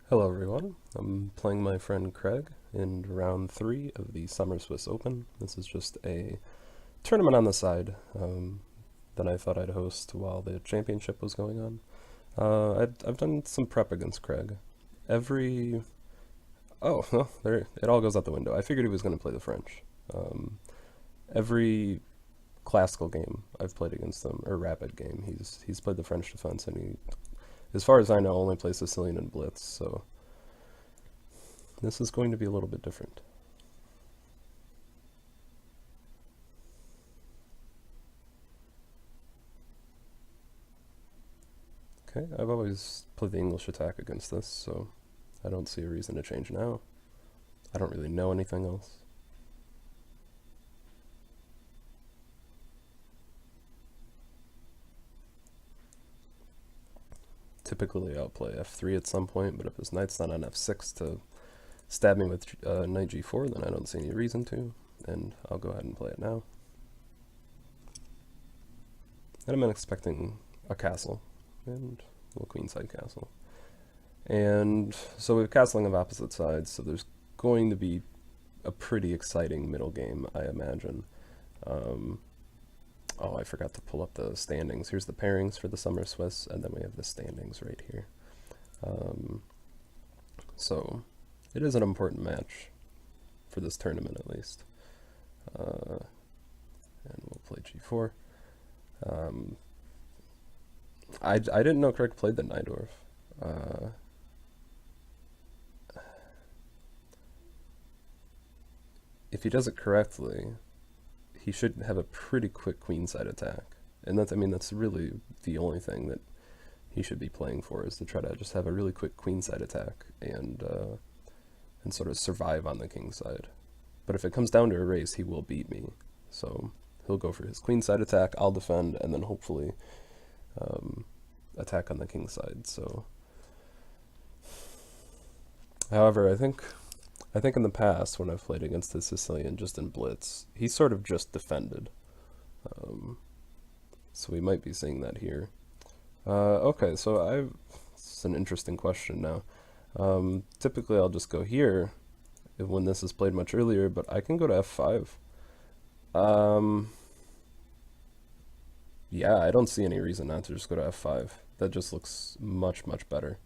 Hello everyone, I'm playing my friend Craig in round 3 of the Summer Swiss Open. This is just a tournament on the side that I thought I'd host while the championship was going on. I've done some prep against Craig. Every... Oh, well, there, it all goes out the window. I figured he was going to play the French. Um, every classical game I've played against him, or rapid game, he's played the French defense, and he, as far as I know, only plays Sicilian and Blitz, so this is going to be a little bit different. Okay, I've always played the English attack against this, so I don't see a reason to change now. I don't really know anything else. Typically I'll play f3 at some point, but if his knight's not on f6 to stab me with knight g4, then I don't see any reason to, and I'll go ahead and play it now. And I'm expecting a castle, and a little queenside castle. And so we have castling of opposite sides, so there's going to be a pretty exciting middle game, I imagine. Oh, I forgot to pull up the standings. Here's the pairings for the Summer Swiss, and then we have the standings right here. So it is an important match for this tournament, at least. And we'll play g4. I didn't know Craig played the Najdorf. If he does it correctly, he should have a pretty quick queenside attack. And that's really the only thing that he should be playing for, is to try to just have a really quick queenside attack and sort of survive on the king side. But if it comes down to a race, he will beat me. So he'll go for his queenside attack, I'll defend, and then hopefully attack on the king side. So, however, I think in the past, when I've played against the Sicilian just in blitz, he sort of just defended. So we might be seeing that here. Okay, so it's an interesting question now. Typically I'll just go here when this is played much earlier, but I can go to f5. Yeah, I don't see any reason not to just go to f5. That just looks much, much better.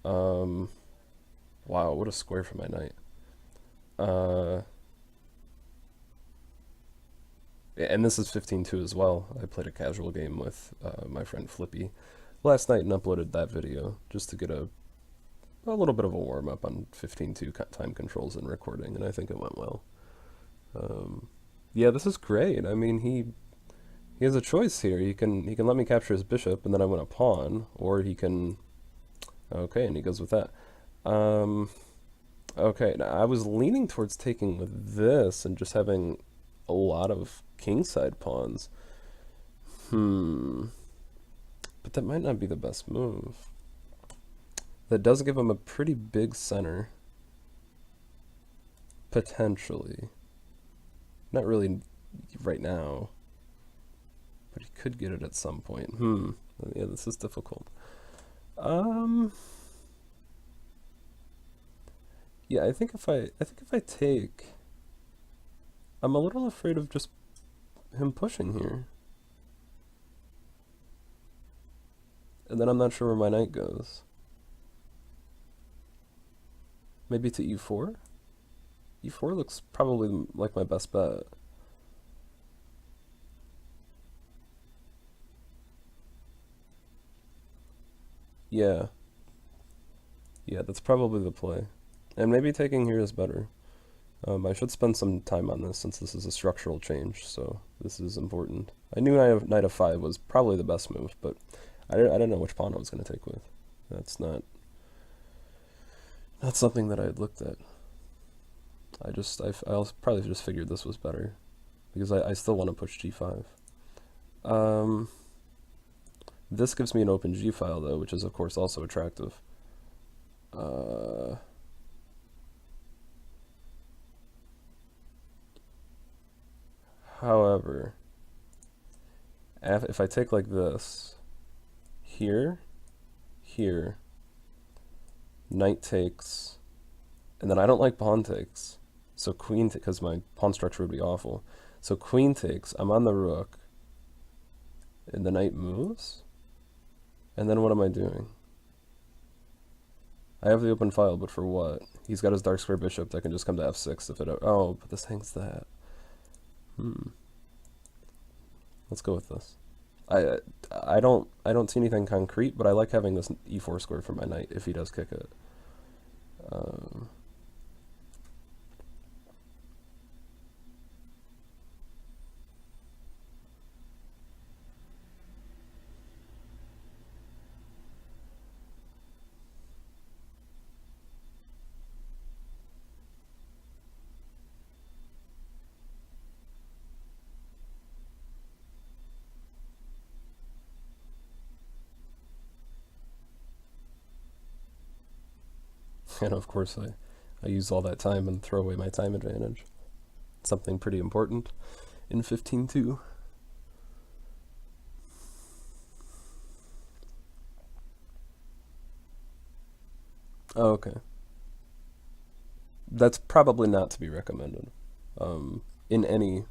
Wow, what a square for my knight. And this is 15-2 as well. I played a casual game with my friend Flippy last night and uploaded that video just to get a little bit of a warm-up on 15-2 time controls and recording, and I think it went well. Yeah, this is great. I mean, he has a choice here. He can let me capture his bishop, and then I win a pawn, or he can... Okay, and he goes with that. Okay, now I was leaning towards taking with this and just having a lot of kingside pawns. But that might not be the best move. That does give him a pretty big center. Potentially. Not really right now. But he could get it at some point. Yeah, this is difficult. Yeah, I think if I take, I'm a little afraid of just him pushing here. And then I'm not sure where my knight goes. Maybe to e4? E4 looks probably like my best bet. Yeah. Yeah, that's probably the play. And maybe taking here is better. I should spend some time on this since this is a structural change, so this is important. I knew knight f5 was probably the best move, but I didn't know which pawn I was going to take with. That's not something that I had looked at. I probably just figured this was better, because I still want to push g5. This gives me an open g file, though, which is of course also attractive. However, if I take like this, here, knight takes, and then I don't like pawn takes, so queen because my pawn structure would be awful. So queen takes, I'm on the rook, and the knight moves, and then what am I doing? I have the open file, but for what? He's got his dark square bishop that can just come to f6 if it... Oh, but this hangs that. Let's go with this. I don't see anything concrete, but I like having this e4 square for my knight if he does kick it. And of course I use all that time and throw away my time advantage. Something pretty important in 15-2. Oh, okay. That's probably not to be recommended. In any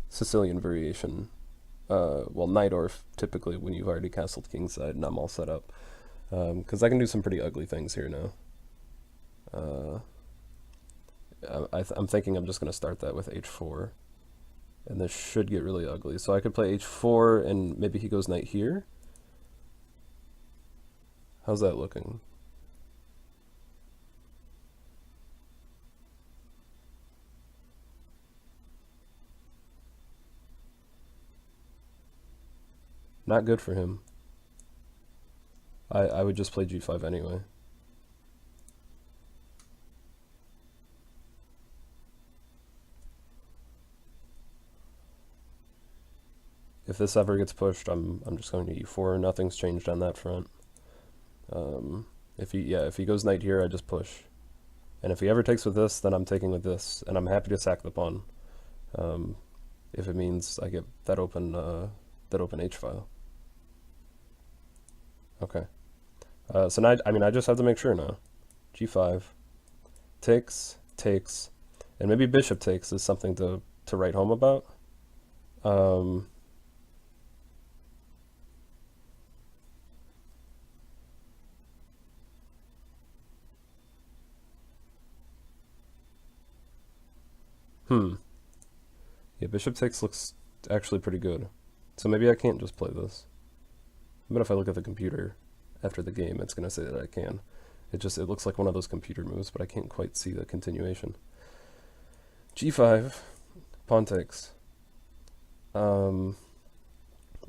Sicilian variation, well, knight or typically when you've already castled kingside and I'm all set up. Because I can do some pretty ugly things here now. I'm thinking I'm just going to start that with h4. And this should get really ugly. So I could play h4 and maybe he goes knight here. How's that looking? Not good for him. I would just play g5 anyway. If this ever gets pushed, I'm just going to e4. Nothing's changed on that front. If he goes knight here, I just push. And if he ever takes with this, then I'm taking with this, and I'm happy to sack the pawn. If it means I get that open H file. Okay. So now, I just have to make sure now. G5 takes, and maybe bishop takes is something to write home about. Yeah, bishop takes looks actually pretty good. So maybe I can't just play this. But if I look at the computer after the game, it's going to say that I can. It looks like one of those computer moves, but I can't quite see the continuation. G5, pawn takes.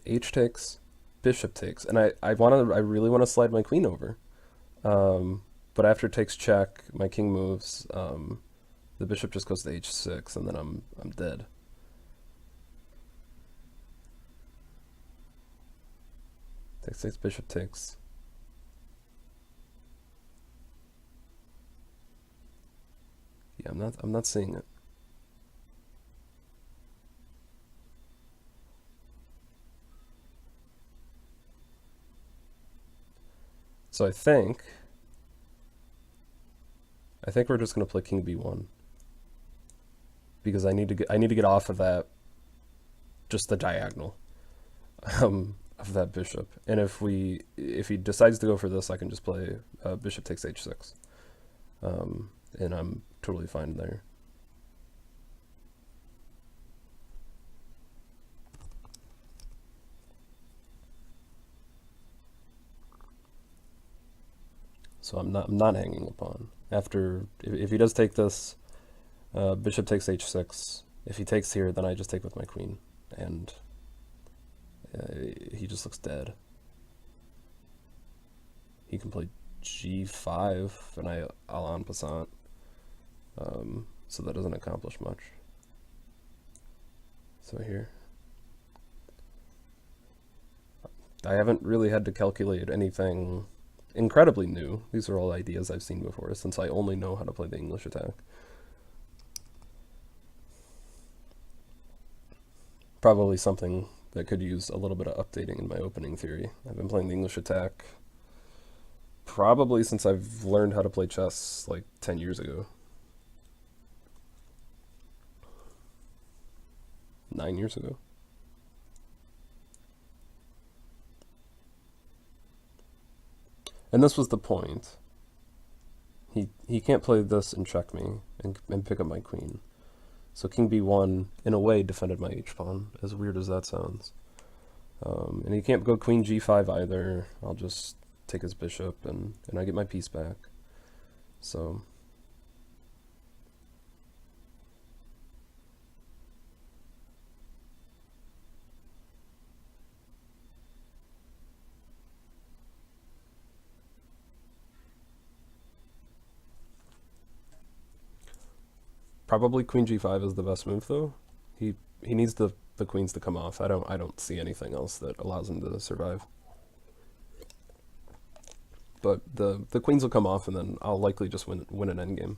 H takes, bishop takes. And I really want to slide my queen over. But after takes check, my king moves, the bishop just goes to h6, and then I'm dead. Takes, bishop takes. Yeah, I'm not seeing it. So I think we're just going to play king b1 because I need to get off of that, just the diagonal of that bishop. And if he decides to go for this, I can just play bishop takes h6, and I'm totally fine there. So I'm not hanging a pawn. If he does take this, bishop takes h6. If he takes here, then I just take with my queen, and he just looks dead. He can play g5, and I'll en passant. So that doesn't accomplish much. So here, I haven't really had to calculate anything incredibly new. These are all ideas I've seen before, since I only know how to play the English attack. Probably something that could use a little bit of updating in my opening theory. I've been playing the English attack Probably since I've learned how to play chess like 10 years ago. 9 years ago. And this was the point. He can't play this and check me and pick up my queen. So king b1, in a way, defended my h-pawn, as weird as that sounds. And he can't go queen g5 either. I'll just take his bishop, and I get my piece back. So... Probably queen g5 is the best move, though. He needs the queens to come off. I don't see anything else that allows him to survive. But the queens will come off, and then I'll likely just win an endgame.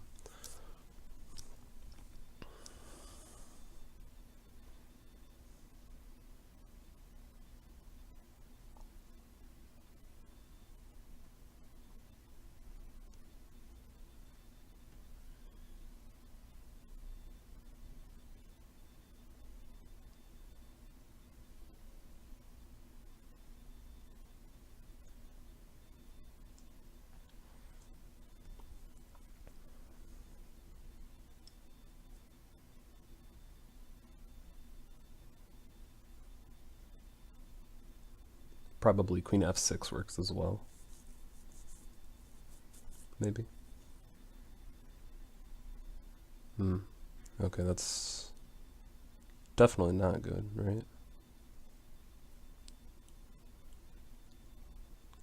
Probably queen f6 works as well. Maybe. Okay, that's definitely not good, right?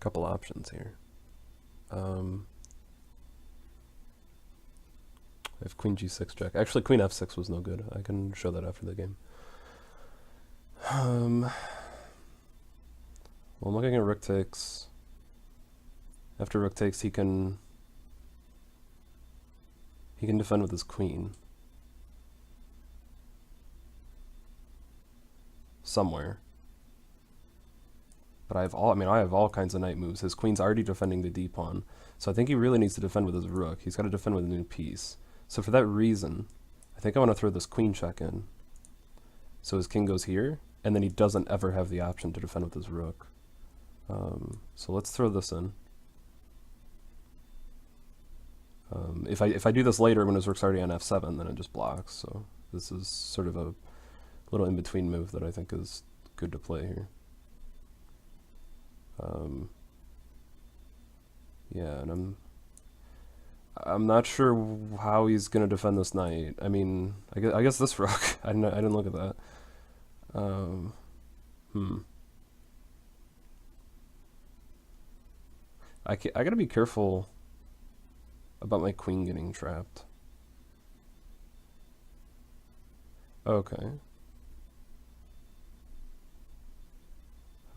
Couple options here. I have queen g6 check. Actually, queen f6 was no good. I can show that after the game. Well, I'm looking at rook takes. After rook takes, he can defend with his queen. Somewhere. But I have all kinds of knight moves. His queen's already defending the d pawn. So I think he really needs to defend with his rook. He's got to defend with a new piece. So for that reason, I think I want to throw this queen check in. So his king goes here, and then he doesn't ever have the option to defend with his rook. So let's throw this in. If I do this later when his rook's already on f7, then it just blocks. So this is sort of a little in-between move that I think is good to play here. Yeah, and I'm not sure how he's gonna defend this knight. I mean, I guess this rook. I didn't look at that. I gotta be careful about my queen getting trapped. Okay.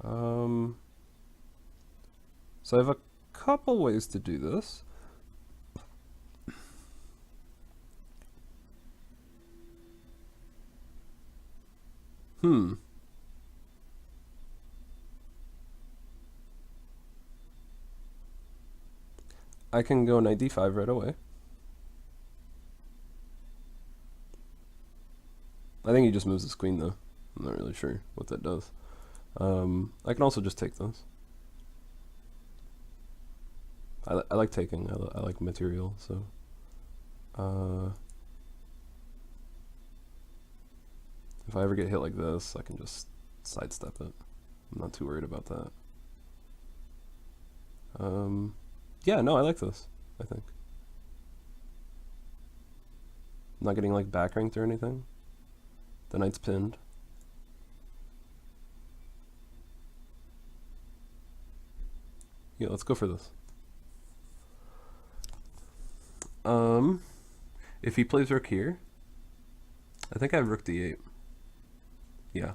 So I have a couple ways to do this. I can go knight d5 right away. I think he just moves his queen, though. I'm not really sure what that does. I can also just take this. I like taking. I like material, so... if I ever get hit like this, I can just sidestep it. I'm not too worried about that. Yeah, no, I like this, I think. I'm not getting, like, back ranked or anything. The knight's pinned. Yeah, let's go for this. If he plays rook here, I think I have rook d8. Yeah.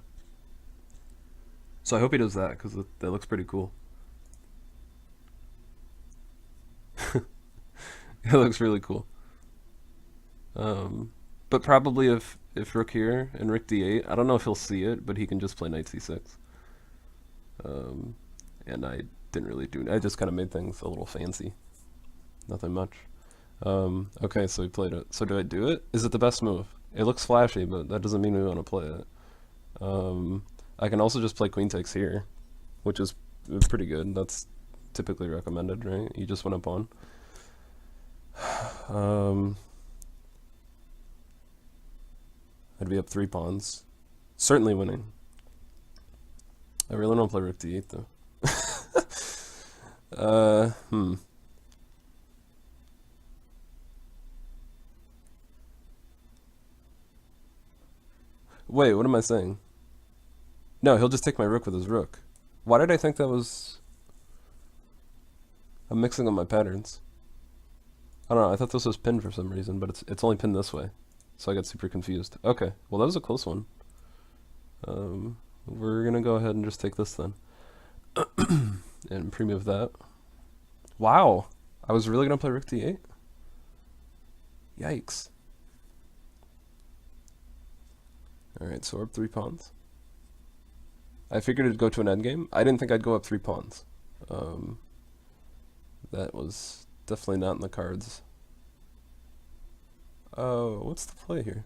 So I hope he does that, because that looks pretty cool. It looks really cool. But probably if rook here and rook d8, I don't know if he'll see it, but he can just play knight c6. And didn't really do. I just kind of made things a little fancy. Nothing much. Okay, so we played it. So do I do it? Is it the best move? It looks flashy, but that doesn't mean we want to play it. I can also just play queen takes here, which is pretty good. That's typically recommended, right? You just went up on. I'd be up 3 pawns. Certainly winning. I really don't play rook d8 though. Wait, what am I saying? No, he'll just take my rook with his rook. Why did I think that was... I'm mixing up my patterns. I don't know, I thought this was pinned for some reason, but it's only pinned this way. So I got super confused. Okay, well that was a close one. We're gonna go ahead and just take this then. And pre-move that. Wow! I was really gonna play rook d8? Yikes. Alright, so we're up 3 pawns. I figured it'd go to an endgame. I didn't think I'd go up 3 pawns. That was definitely not in the cards. Oh, what's the play here?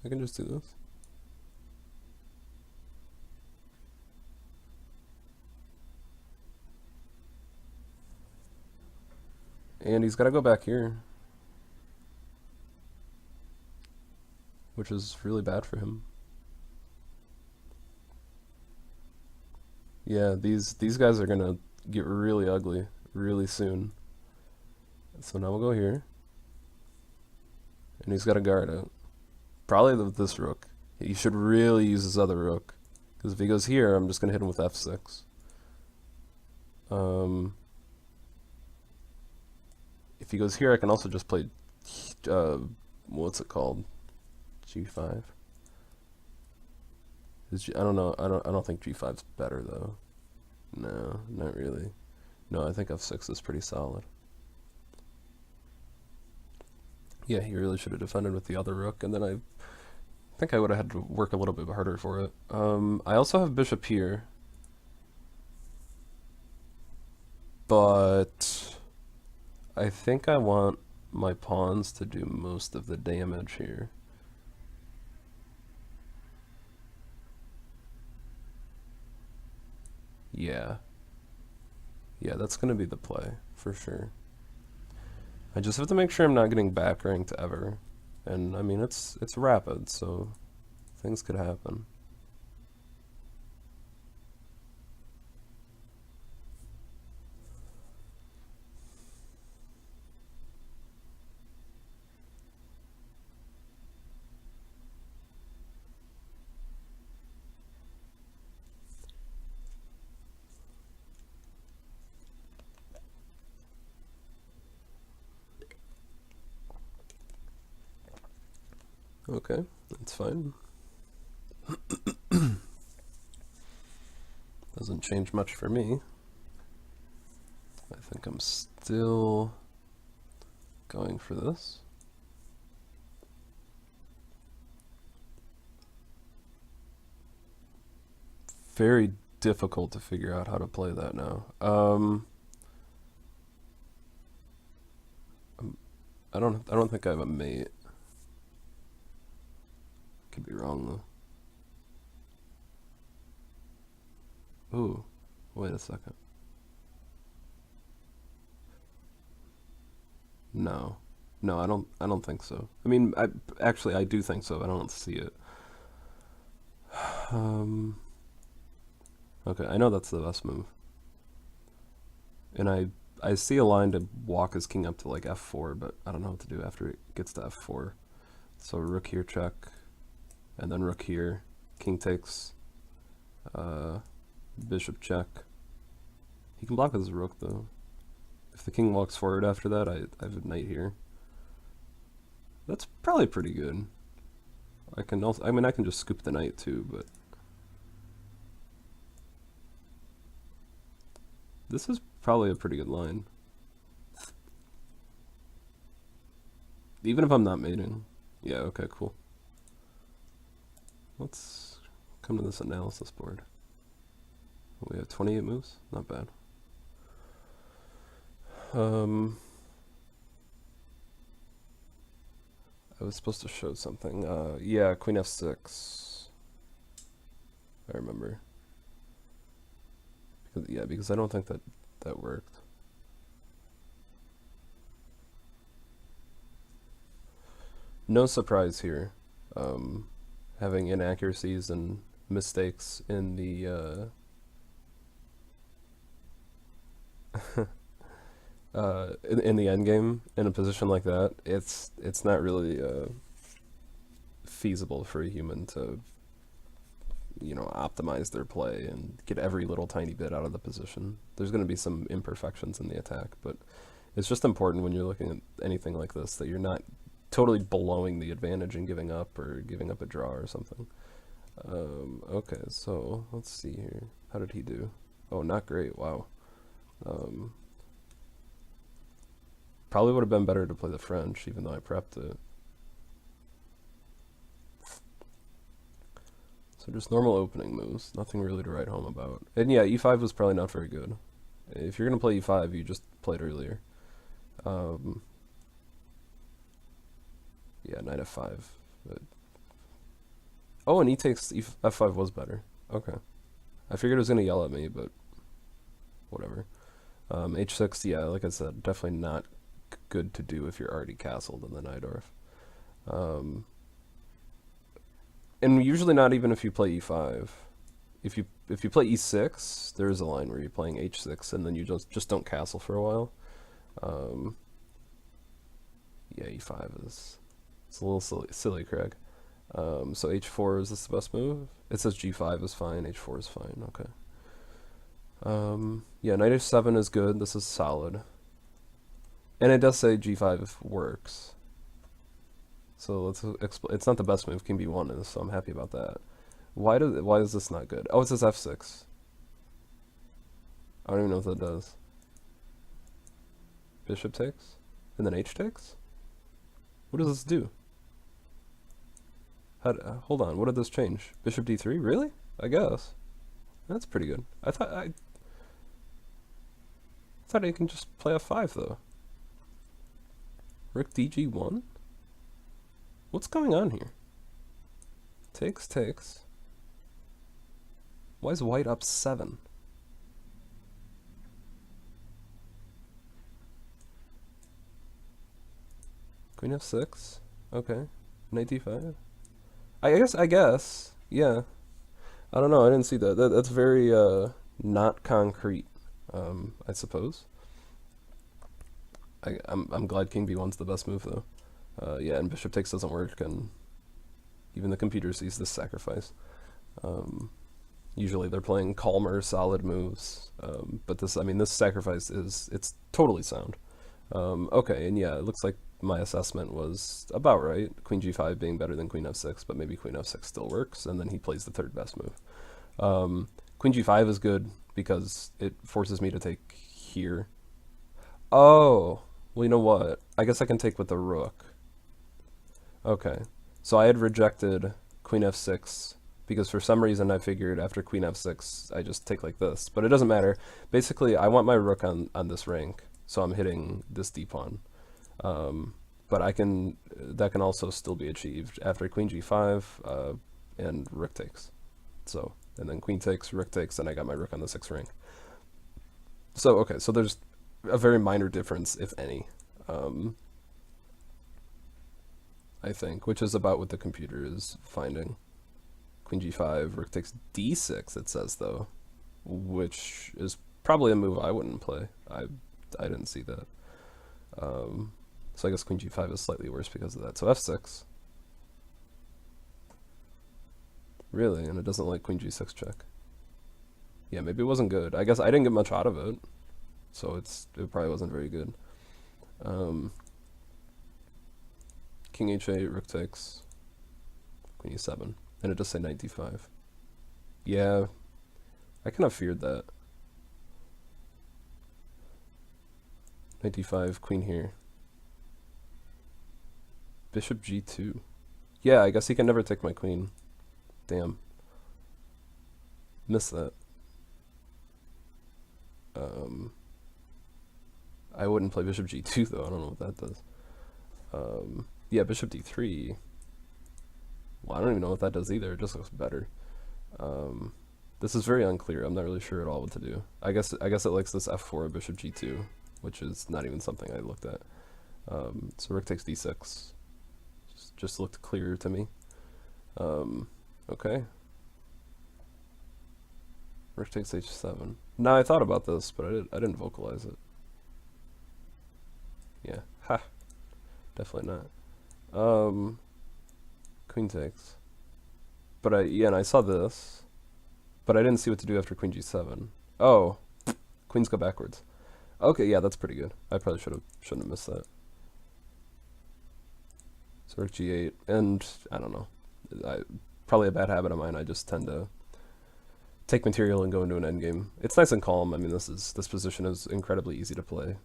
I can just do this. And he's got to go back here, which is really bad for him. Yeah, these guys are gonna get really ugly really soon. So now we'll go here, and he's got to guard it. Probably with this rook. He should really use his other rook, because if he goes here, I'm just gonna hit him with f6. If he goes here, I can also just play, what's it called? G5. I don't know. I don't think G5's better though. No, not really. No, I think f6 is pretty solid. Yeah, he really should have defended with the other rook, and then I think I would have had to work a little bit harder for it. I also have bishop here, but I think I want my pawns to do most of the damage here. Yeah. Yeah, that's going to be the play, for sure. I just have to make sure I'm not getting back ranked ever. And, I mean, it's rapid, so things could happen. Okay, that's fine. Doesn't change much for me. I think I'm still going for this. Very difficult to figure out how to play that now. I don't think I have a mate. Could be wrong though. Ooh, wait a second. No, I don't think so. I mean, actually I do think so. I don't see it. Okay, I know that's the best move, and I see a line to walk his king up to like f4, but I don't know what to do after it gets to f4. So rook here check, and then rook here, king takes, bishop check. He can block with his rook though. If the king walks forward after that, I have a knight here. That's probably pretty good. I can also, I mean, I can just scoop the knight too, but this is probably a pretty good line. Even if I'm not mating. Yeah, okay, cool. Let's come to this analysis board. We have 28 moves? Not bad. I was supposed to show something. Yeah, Queen F6. I remember. Because I don't think that worked. No surprise here. Having inaccuracies and mistakes in the in the end game in a position like that, it's not really feasible for a human to optimize their play and get every little tiny bit out of the position. There's going to be some imperfections in the attack, but it's just important when you're looking at anything like this that you're not totally blowing the advantage and giving up or giving up a draw or something. Okay, so let's see here. How did he do? Oh, not great. Wow. Probably would have been better to play the French, even though I prepped it. So just normal opening moves, nothing really to write home about. And yeah, e5 was probably not very good. If you're going to play e5, you just played earlier. Yeah, knight f5. But oh, and he takes f5 was better. Okay. I figured it was going to yell at me, but whatever. h6, yeah, like I said, definitely not good to do if you're already castled in the Najdorf. And usually not even if you play e5. If you play e6, there's a line where you're playing h6 and then you just don't castle for a while. Yeah, e5 is it's a little silly, Craig. So h4, is this the best move? It says g5 is fine, h4 is fine. Okay. Yeah, knight h7 is good. This is solid. And it does say g5 works. So let's it's not the best move king b1 is, so I'm happy about that. Why is this not good? Oh, it says f6. I don't even know what that does. Bishop takes? And then h takes? What does this do? Hold on, what did this change? Bishop d3? Really? I guess. That's pretty good. I thought I can just play f5 though. Rook dg1? What's going on here? Takes, takes. Why is white up 7? Queen f6? Okay. Knight d5? I guess. Yeah. I don't know, I didn't see that. That's very, not concrete, I suppose. I'm glad king b1's the best move, though. Yeah, and bishop takes doesn't work, and even the computer sees this sacrifice. Usually they're playing calmer, solid moves, but this sacrifice it's totally sound. Okay, and yeah, it looks like my assessment was about right. Queen g5 being better than queen f6, but maybe queen f6 still works, and then he plays the third best move. Queen g5 is good because it forces me to take here. Oh, well, you know what? I guess I can take with the rook. Okay, so I had rejected queen f6 because for some reason I figured after queen f6 I just take like this, but it doesn't matter. Basically, I want my rook on this rank, so I'm hitting this d-pawn. But that can also still be achieved after queen g5 and rook takes. So, and then queen takes, rook takes, and I got my rook on the 6th rank. So, okay, so there's a very minor difference, if any, I think, which is about what the computer is finding. Queen g5, rook takes d6, it says, though, which is probably a move I wouldn't play. I didn't see that. So I guess queen g5 is slightly worse because of that. So f6. Really? And it doesn't like queen g6 check. Yeah, maybe it wasn't good. I guess I didn't get much out of it, so it probably wasn't very good. King h8, rook takes, queen e7, and it does say knight d5. Yeah, I kind of feared that. Knight d5, queen here. Bishop g2. Yeah, I guess he can never take my queen. Damn. Missed that. I wouldn't play bishop g2 though. I don't know what that does. Yeah, bishop d3. Well, I don't even know what that does either. It just looks better. This is very unclear. I'm not really sure at all what to do. I guess it likes this f4 bishop g2, which is not even something I looked at. So rook takes d6. Just looked clearer to me. Okay. Rook takes h7. Now I thought about this, but I didn't vocalize it. Yeah. Ha. Definitely not. Queen takes. But and I saw this, but I didn't see what to do after queen g7. Oh, queens go backwards. Okay, yeah, that's pretty good. I probably shouldn't have missed that. So rook g8, and I don't know. Probably a bad habit of mine. I just tend to take material and go into an endgame. It's nice and calm. I mean, this position is incredibly easy to play.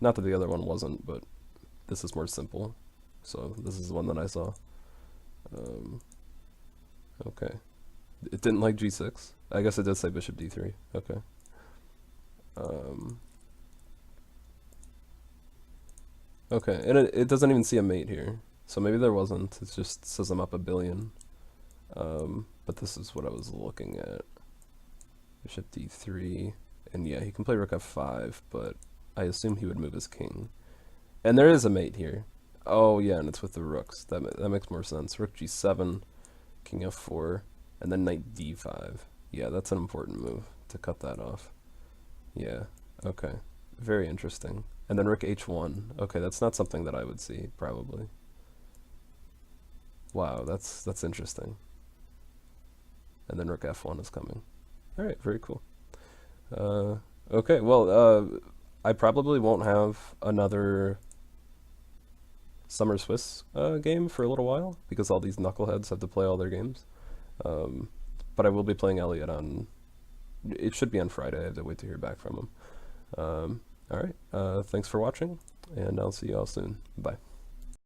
Not that the other one wasn't, but this is more simple. So this is the one that I saw. Okay. It didn't like g6. I guess it did say bishop d3. Okay. Okay, and it doesn't even see a mate here. So maybe there wasn't. It just says I'm up a billion. But this is what I was looking at. Bishop d3. And yeah, he can play rook f5, but I assume he would move his king. And there is a mate here. Oh yeah, and it's with the rooks. That makes more sense. Rook g7, king f4, and then knight d5. Yeah, that's an important move to cut that off. Yeah, okay. Very interesting. And then rook h1. Okay, that's not something that I would see, probably. Wow, that's interesting. And then rook f1 is coming. Alright, very cool. Okay, well, I probably won't have another Summer Swiss game for a little while, because all these knuckleheads have to play all their games. But I will be playing Elliot on... It should be on Friday. I have to wait to hear back from him. Alright, thanks for watching, and I'll see you all soon. Bye.